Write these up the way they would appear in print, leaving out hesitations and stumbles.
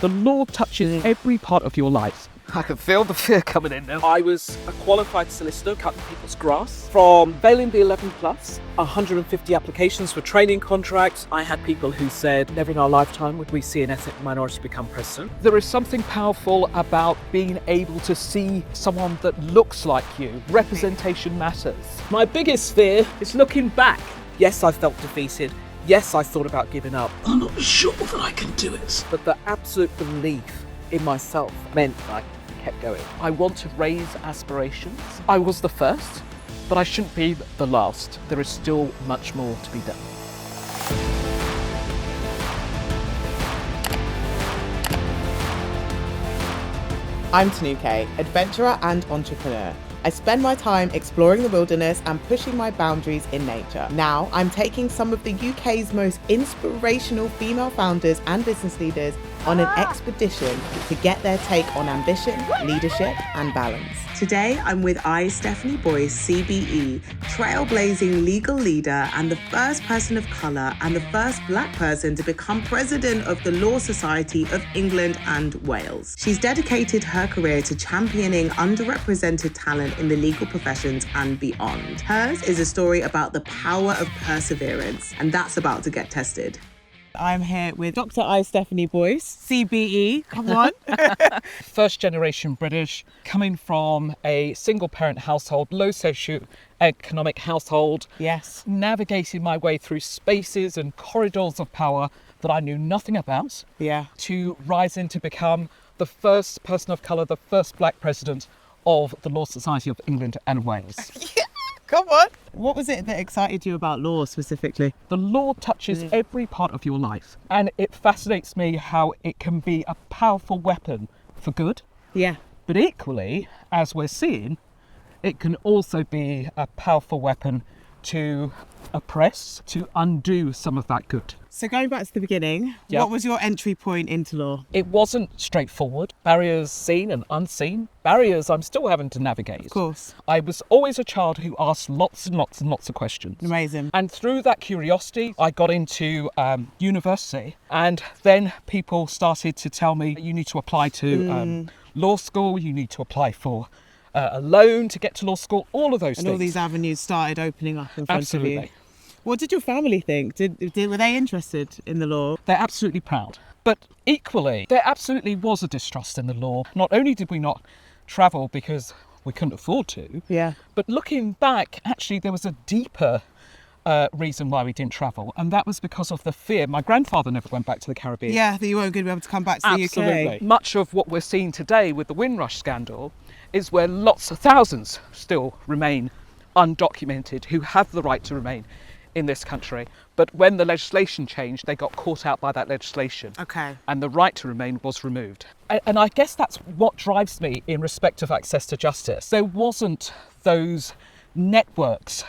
The law touches every part of your life. I can feel the fear coming in now. I was a qualified solicitor cutting people's grass. From failing the 11 plus, 150 applications for training contracts. I had people who said, never in our lifetime would we see an ethnic minority become president. There is something powerful about being able to see someone that looks like you. Representation matters. My biggest fear is looking back. Yes, I felt defeated. Yes, I thought about giving up. I'm not sure that I can do it. But the absolute belief in myself meant I kept going. I want to raise aspirations. I was the first, but I shouldn't be the last. There is still much more to be done. I'm Tanuke, adventurer and entrepreneur. I spend my time exploring the wilderness and pushing my boundaries in nature. Now, I'm taking some of the UK's most inspirational female founders and business leaders on an expedition to get their take on ambition, leadership, and balance. Today, I'm with Stephanie Boyce, CBE, trailblazing legal leader and the first person of colour and the first black person to become president of the Law Society of England and Wales. She's dedicated her career to championing underrepresented talent in the legal professions and beyond. Hers is a story about the power of perseverance, and that's about to get tested. I'm here with Dr. Stephanie Boyce, CBE, come on. First generation British, coming from a single parent household, low socio-economic household. Yes. Navigating my way through spaces and corridors of power that I knew nothing about. Yeah. To rise in to become the first person of colour, the first black president of the Law Society of England and Wales. Yeah, come on. What was it that excited you about law specifically? The law touches every part of your life, and it fascinates me how it can be a powerful weapon for good. Yeah. But equally, as we're seeing, it can also be a powerful weapon to oppress, to undo some of that good. So going back to the beginning, What was your entry point into law? It wasn't straightforward. Barriers seen and unseen. Barriers I'm still having to navigate. Of course. I was always a child who asked lots and lots and lots of questions. Amazing. And through that curiosity, I got into university, and then people started to tell me, you need to apply to law school, you need to apply for a loan to get to law school, all of those things. And all these avenues started opening up in front Absolutely. of you. What did your family think? Were they interested in the law? They're absolutely proud. But equally, there absolutely was a distrust in the law. Not only did we not travel because we couldn't afford to, but looking back, actually there was a deeper reason why we didn't travel, and that was because of the fear. My grandfather never went back to the Caribbean. Yeah, that you weren't going to be able to come back to the UK. Absolutely. Much of what we're seeing today with the Windrush scandal is where lots of thousands still remain undocumented who have the right to remain in this country. But when the legislation changed, they got caught out by that legislation. Okay. And the right to remain was removed. And I guess that's what drives me in respect of access to justice. There wasn't those networks,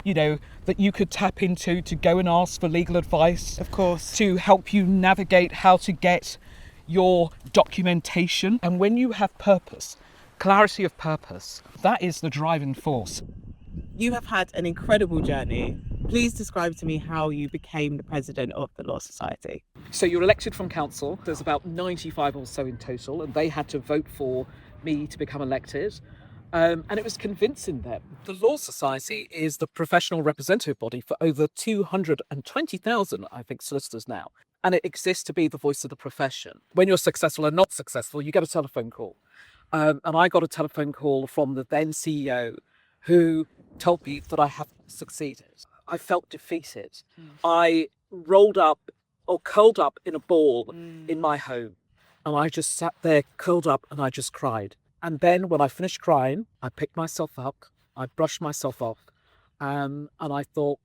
that you could tap into to go and ask for legal advice. Of course. To help you navigate how to get your documentation. And when you have purpose, clarity of purpose, that is the driving force. You have had an incredible journey. Please describe to me how you became the president of the Law Society. So you're elected from council. There's about 95 or so in total, and they had to vote for me to become elected. And it was convincing them. The Law Society is the professional representative body for over 220,000, I think, solicitors now. And it exists to be the voice of the profession. When you're successful or not successful, you get a telephone call. And I got a telephone call from the then CEO who told me that I have succeeded. I felt defeated. I rolled up or curled up in a ball in my home. And I just sat there curled up and I just cried. And then when I finished crying, I picked myself up, I brushed myself off, and I thought,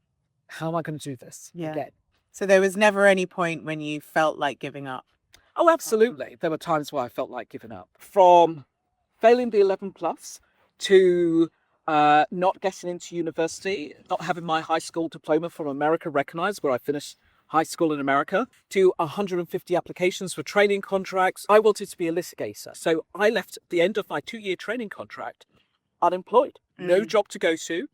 how am I going to do this again? So there was never any point when you felt like giving up? Oh, absolutely. There were times where I felt like giving up. From failing the 11 plus to not getting into university, not having my high school diploma from America recognised, where I finished high school in America, to 150 applications for training contracts. I wanted to be a litigator. So I left at the end of my 2-year training contract unemployed. No job to go to.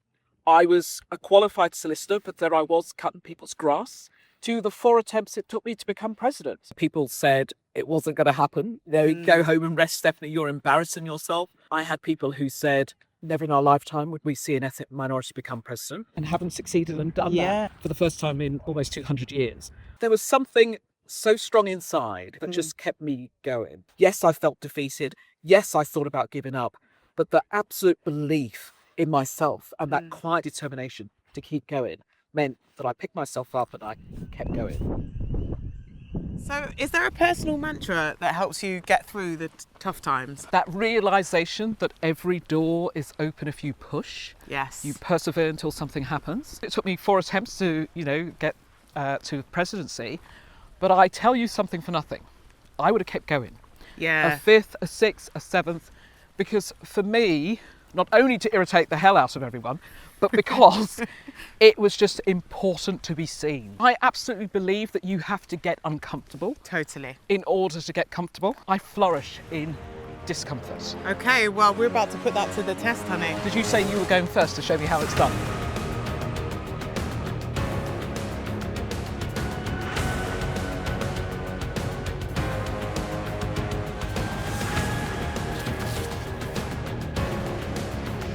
I was a qualified solicitor, but there I was cutting people's grass, to the 4 attempts it took me to become president. People said it wasn't going to happen. Go home and rest, Stephanie, you're embarrassing yourself. I had people who said, never in our lifetime would we see an ethnic minority become president, and haven't succeeded and done that for the first time in almost 200 years. There was something so strong inside that just kept me going. Yes, I felt defeated. Yes, I thought about giving up, but the absolute belief in myself and that quiet determination to keep going meant that I picked myself up and I kept going. So is there a personal mantra that helps you get through the tough times? That realisation that every door is open if you push. Yes. You persevere until something happens. It took me 4 attempts to, get to presidency, but I tell you something for nothing. I would have kept going. Yeah. A 5th, a 6th, a 7th, because for me, not only to irritate the hell out of everyone, but because it was just important to be seen. I absolutely believe that you have to get uncomfortable. Totally. In order to get comfortable. I flourish in discomfort. Okay, well, we're about to put that to the test, honey. Did you say you were going first to show me how it's done?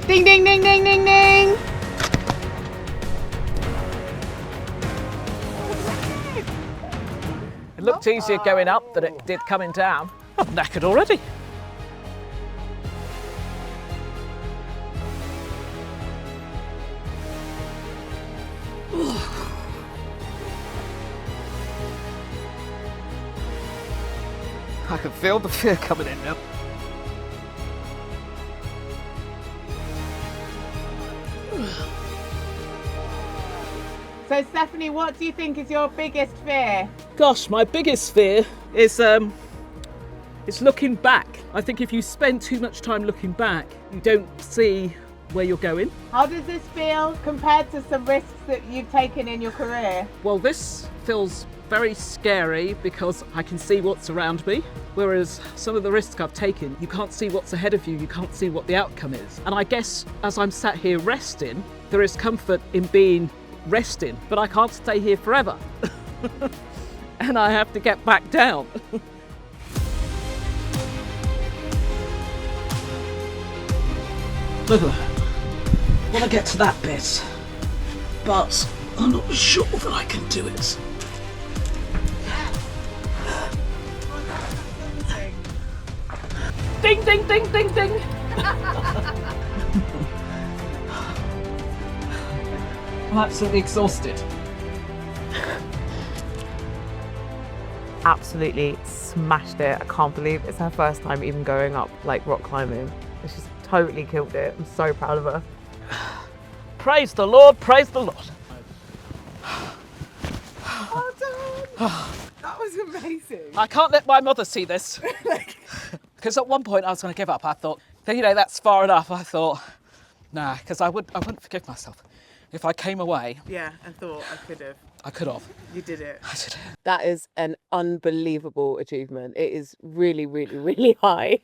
Ding, ding, ding, ding, ding, ding. It looked easier going up than it did coming down. I'm knackered already. I can feel the fear coming in now. So, Stephanie, what do you think is your biggest fear? Gosh, my biggest fear is looking back. I think if you spend too much time looking back, you don't see where you're going. How does this feel compared to some risks that you've taken in your career? Well, this feels very scary because I can see what's around me, whereas some of the risks I've taken, you can't see what's ahead of you, you can't see what the outcome is. And I guess as I'm sat here resting, there is comfort in being resting, but I can't stay here forever. And I have to get back down. Look, I want to get to that bit, but I'm not sure that I can do it. Ding, ding, ding, ding, ding. I'm absolutely exhausted. Absolutely smashed it. I can't believe it's her first time even going up like rock climbing. She's totally killed it. I'm so proud of her. Praise the Lord, praise the Lord. Well done. That was amazing. I can't let my mother see this. Because at one point I was going to give up. I thought, that's far enough. I thought, nah, because I wouldn't forgive myself. If I came away, Yeah, and thought I could have. I could have. You did it. I did it. That is an unbelievable achievement. It is really, really, really high.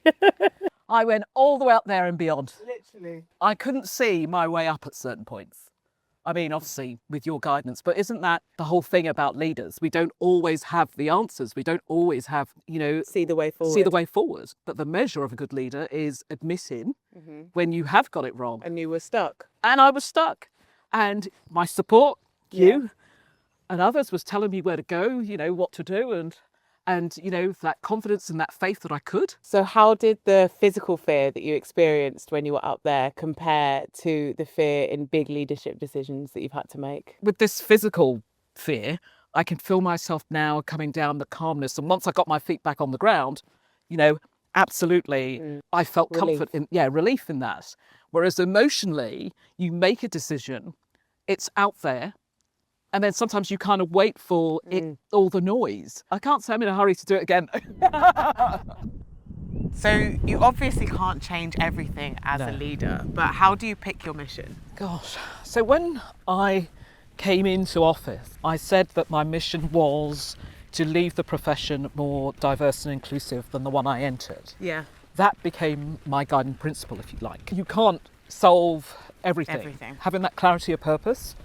I went all the way up there and beyond. Literally. I couldn't see my way up at certain points. I mean, obviously, with your guidance, but isn't that the whole thing about leaders? We don't always have the answers. We don't always have, See the way forward. see the way forward. But the measure of a good leader is admitting when you have got it wrong. And you were stuck. And I was stuck. And my support, you and others, was telling me where to go, what to do, and that confidence and that faith that I could. So how did the physical fear that you experienced when you were up there compare to the fear in big leadership decisions that you've had to make? With this physical fear, I can feel myself now coming down, the calmness. And once I got my feet back on the ground, absolutely, I felt comfort relief in that. Whereas emotionally, you make a decision, it's out there, and then sometimes you kind of wait for all the noise. I can't say I'm in a hurry to do it again. So you obviously can't change everything as a leader, but how do you pick your mission? Gosh. So when I came into office, I said that my mission was to leave the profession more diverse and inclusive than the one I entered. Yeah. That became my guiding principle, if you like. You can't solve everything. Having that clarity of purpose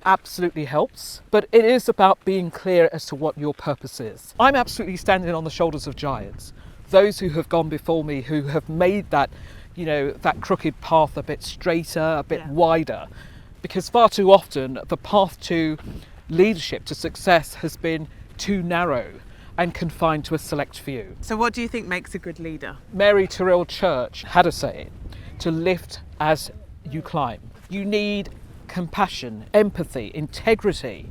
absolutely helps, but it is about being clear as to what your purpose is. I'm absolutely standing on the shoulders of giants, those who have gone before me, who have made that, that crooked path a bit straighter, a bit wider, because far too often the path to leadership, to success, has been too narrow and confined to a select few. So what do you think makes a good leader? Mary Tyrrell Church had a saying, to lift as you climb. You need compassion, empathy, integrity,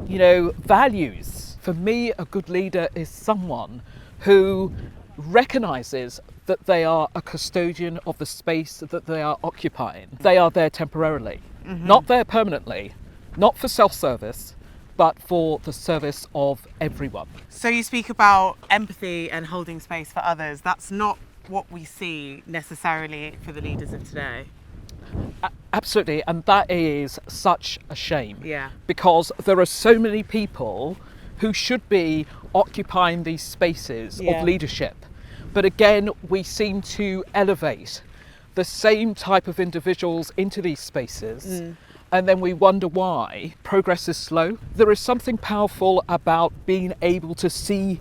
values. For me, a good leader is someone who recognises that they are a custodian of the space that they are occupying. They are there temporarily, not there permanently, not for self-service, but for the service of everyone. So you speak about empathy and holding space for others. That's not what we see necessarily for the leaders of today. Absolutely, and that is such a shame. Yeah. Because there are so many people who should be occupying these spaces of leadership. But again, we seem to elevate the same type of individuals into these spaces. And then we wonder why progress is slow. There is something powerful about being able to see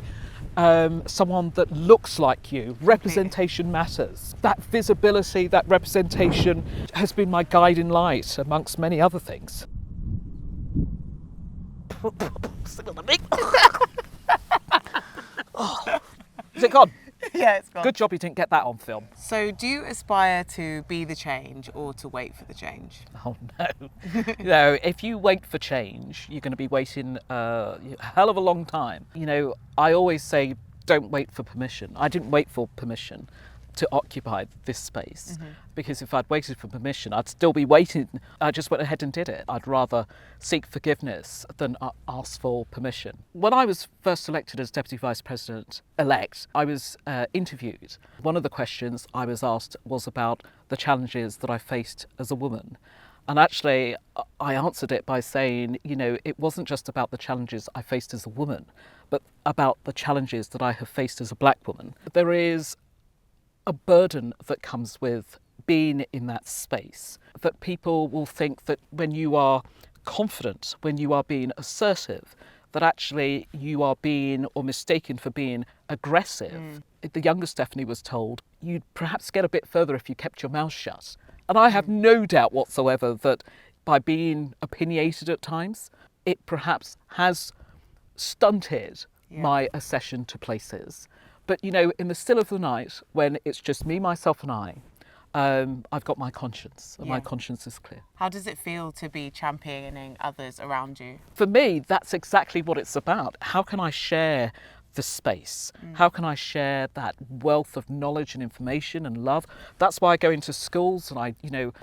someone that looks like you. Representation matters. That visibility, that representation has been my guiding light amongst many other things. Is it gone? Yeah, it's gone. Good job you didn't get that on film. So do you aspire to be the change or to wait for the change? Oh no. If you wait for change, you're going to be waiting a hell of a long time. I always say don't wait for permission. I didn't wait for permission to occupy this space, because if I'd waited for permission, I'd still be waiting. I just went ahead and did it. I'd rather seek forgiveness than ask for permission. When I was first elected as Deputy Vice President-elect, I was interviewed. One of the questions I was asked was about the challenges that I faced as a woman. And actually, I answered it by saying, it wasn't just about the challenges I faced as a woman, but about the challenges that I have faced as a black woman. There is a burden that comes with being in that space, that people will think that when you are confident, when you are being assertive, that actually you are being or mistaken for being aggressive. The younger Stephanie was told, you'd perhaps get a bit further if you kept your mouth shut. And I have no doubt whatsoever that by being opinionated at times, it perhaps has stunted my accession to places. But, in the still of the night, when it's just me, myself and I, I've got my conscience, and my conscience is clear. How does it feel to be championing others around you? For me, that's exactly what it's about. How can I share the space? How can I share that wealth of knowledge and information and love? That's why I go into schools, and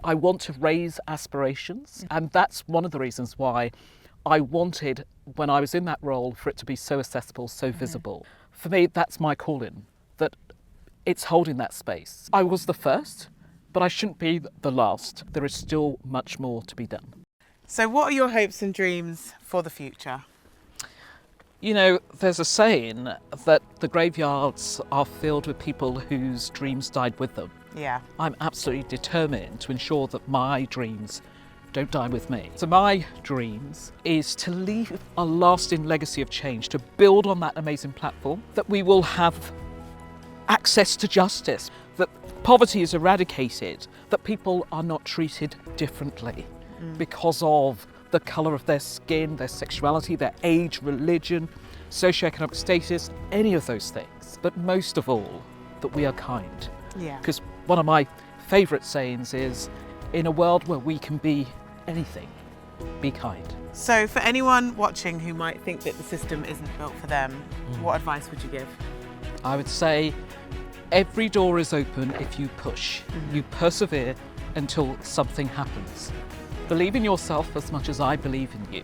I want to raise aspirations. And that's one of the reasons why I wanted, when I was in that role, for it to be so accessible, so visible. For me, that's my calling, that it's holding that space. I was the first, but I shouldn't be the last. There is still much more to be done. So what are your hopes and dreams for the future? There's a saying that the graveyards are filled with people whose dreams died with them. Yeah. I'm absolutely determined to ensure that my dreams don't die with me. So my dreams is to leave a lasting legacy of change, to build on that amazing platform, that we will have access to justice, that poverty is eradicated, that people are not treated differently because of the colour of their skin, their sexuality, their age, religion, socioeconomic status, any of those things. But most of all, that we are kind. Yeah. Because one of my favourite sayings is, in a world where we can be anything, be kind. So for anyone watching who might think that the system isn't built for them, what advice would you give? I would say every door is open if you push. You persevere until something happens. Believe in yourself as much as I believe in you.